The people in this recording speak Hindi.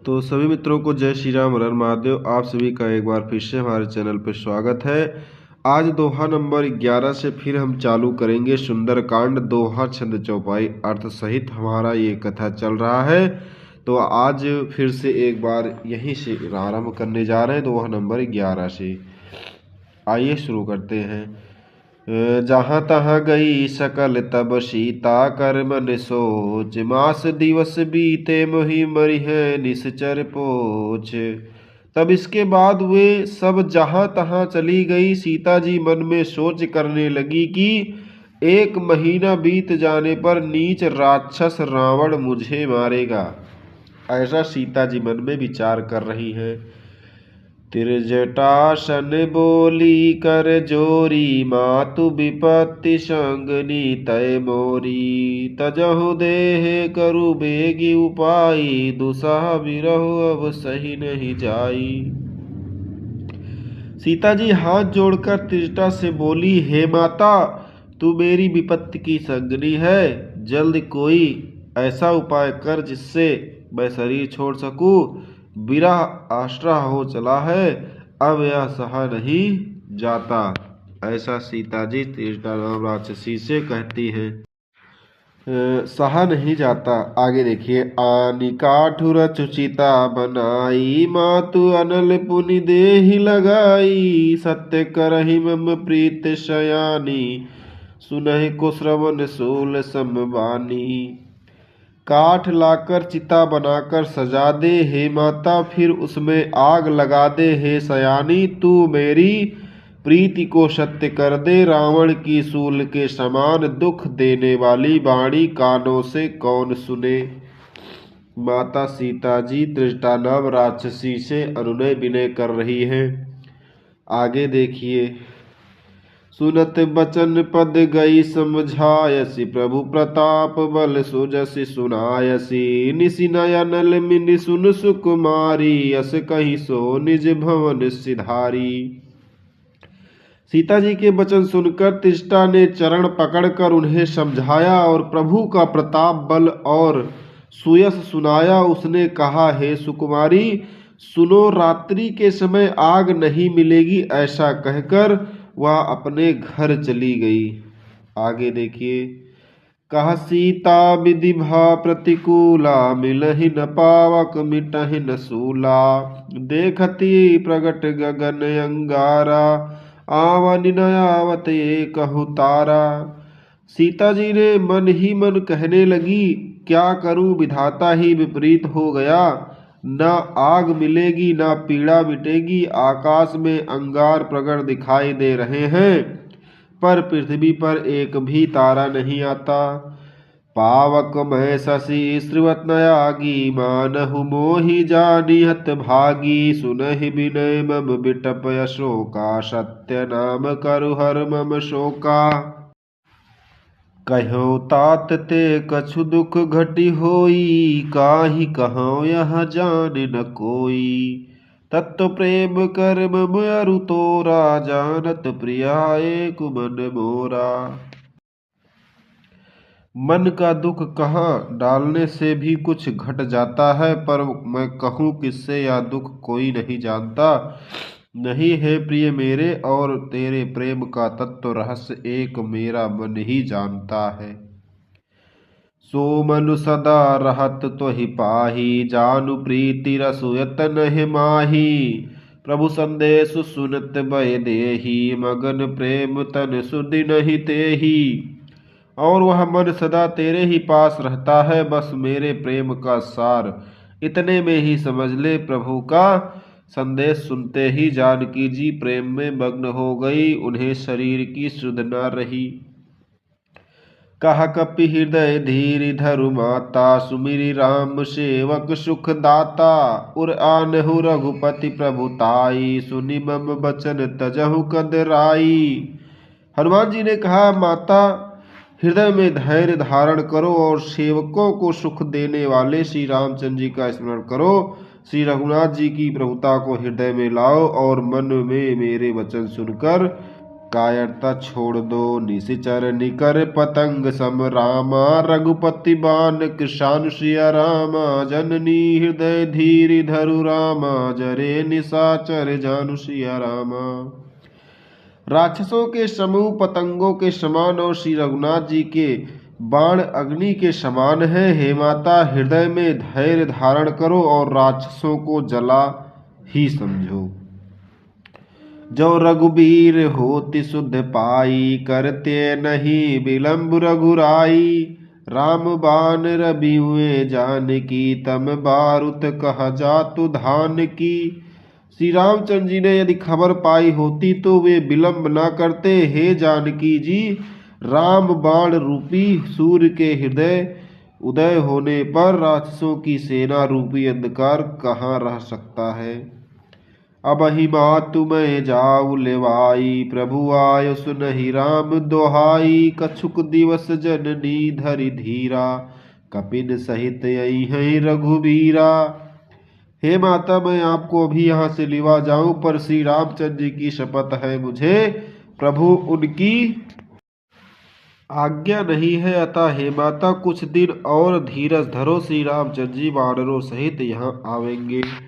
तो सभी मित्रों को जय श्री राम, हर हर महादेव। आप सभी का एक बार फिर से हमारे चैनल पर स्वागत है। आज दोहा नंबर 11 से फिर हम चालू करेंगे सुंदरकांड। दोहा छंद चौपाई अर्थ सहित हमारा ये कथा चल रहा है। तो आज फिर से एक बार यहीं से आरंभ करने जा रहे हैं दोहा नंबर 11 से। आइए शुरू करते हैं। जहाँ तहाँ गई सकल तब सीता कर मन सोच, मास दिवस बीते मोहि मरि है निश्चर पोच। तब इसके बाद वे सब जहाँ तहाँ चली गई। सीता जी मन में सोच करने लगी कि 1 महीना बीत जाने पर नीच राक्षस रावण मुझे मारेगा। ऐसा सीता जी मन में विचार कर रही हैं। तिरजटासन बोली कर जोरी, मातु विपत्ति संगनी तय मोरी। तजहु देह करु बेगी उपाई, दुसह बिरहु अब सही नहीं जाई। सीता जी हाथ जोड़कर तिरजटा से बोली, हे माता, तू मेरी विपत्ति की संगनी है। जल्द कोई ऐसा उपाय कर जिससे मैं शरीर छोड़ सकूं। विरह आश्रय हो चला है, अब यह सहा नहीं जाता। ऐसा सीता जी तिरजटा नाम राक्षसी से कहती हैं। सहा नहीं जाता। आगे देखिए। आनी काठुर चुचिता बनाई, मातु अनल पुनि देहि लगाई। सत्य करहि मम प्रीत शयानी, सुनहि को श्रवण सूल समबानी। काठ लाकर चिता बनाकर सजा दे हे माता, फिर उसमें आग लगा दे हे सयानी। तू मेरी प्रीति को सत्य कर दे, रावण की सूल के समान दुख देने वाली वाणी कानों से कौन सुने। माता सीता जी त्रिजटा नाम राक्षसी से अनुनय विनय कर रही हैं। आगे देखिए। सुनत बचन पद गई समझायसी, प्रभु प्रताप बल सुजसि सुनायसी। निसि नयनल मिनि सुन सुकुमारी, अस कहि सो निज भवन सिधारी। सीता जी के वचन सुनकर तिष्ठा ने चरण पकड़कर उन्हें समझाया और प्रभु का प्रताप बल और सुयस सुनाया। उसने कहा, हे सुकुमारी, सुनो, रात्रि के समय आग नहीं मिलेगी। ऐसा कहकर वह अपने घर चली गई। आगे देखिए। कहा सीता विधि भा प्रतिकूला, मिलहि न पावक मिटहि न सूला। देखती प्रगट गगन अंगारा, आवनि न आवत एकहु तारा। सीता जी ने मन ही मन कहने लगी, क्या करूं, विधाता ही विपरीत हो गया। न आग मिलेगी न पीड़ा मिटेगी। आकाश में अंगार प्रगट दिखाई दे रहे हैं, पर पृथ्वी पर एक भी तारा नहीं आता। पावक मह शशि श्रीवत नयागी, मानहु मोहि जानी हत भागी। सुनहि विनय मम बिटप अशोका, सत्य नाम करु हर मम शोका। कहो तात ते कछु दुख घटी होई, काहि कहौं यह जान न कोई। तत्व प्रेम कर मम अरु तोरा, जानत प्रिया एक मन मोरा। मन का दुख कहाँ डालने से भी कुछ घट जाता है, पर मैं कहूँ किससे यह दुख कोई नहीं जानता। नहीं है प्रिय मेरे, और तेरे प्रेम का तत्व रहस्य एक मेरा मन ही जानता है। सो मनु सदा रहत तो ही पाही, जानु प्रीति रसु यतन माही। प्रभु संदेश सुनत भय देही, मगन प्रेम तन सुधि नहीं तेही। और वह मन सदा तेरे ही पास रहता है, बस मेरे प्रेम का सार इतने में ही समझ ले। प्रभु का संदेश सुनते ही जानकी जी प्रेम में मग्न हो गई, उन्हें शरीर की सुध न रही। कहा कपि हृदय धीर धरु माता, सुमिरि राम सेवक सुख दाता। उर आनहु रघुपति प्रभुताई, सुनि मम बचन तजहु कदराई। हनुमान जी ने कहा, माता, हृदय में धैर्य धारण करो और सेवकों को सुख देने वाले श्री रामचंद्र जी का स्मरण करो। श्री रघुनाथ जी की प्रभुता को हृदय में लाओ और मन में मेरे वचन सुनकर कायरता छोड़ दो, निशिचर निकर पतंग सम रामा। रघुपति बान कृशान सिया रामा, जननी हृदय धीर धरु रामा। जरे निशाचर जानु सिया रामा। राक्षसों के समूह पतंगों के समान और श्री रघुनाथ जी के बाण अग्नि के समान है। हे माता, हृदय में धैर्य धारण करो और राक्षसों को जला ही समझो। जो रघुबीर होति शुद्ध पाई, करते नहीं विलंब रघुराई। राम बान रबियुए जानकी, तम बारुत कह जातु धान की। श्री रामचंद्र जी ने यदि खबर पाई होती तो वे विलंब न करते। हे जानकी जी, राम बाण रूपी सूर्य के हृदय उदय होने पर राक्षसों की सेना रूपी अंधकार कहाँ रह सकता है। अब ही मातु मैं जाऊ लेवाई, प्रभु आय सुनहि राम दोहाई। कछुक दिवस जननी धरि धीरा, कपिन सहित आई है रघुबीरा। हे माता, मैं आपको अभी यहाँ से लिवा जाऊं, पर श्री रामचंद्र जी की शपथ है मुझे, प्रभु उनकी आज्ञा नहीं है। अतः हे माता, कुछ दिन और धीरज धरो, श्री रामचंद्र जी वानरों सहित यहाँ आवेंगे।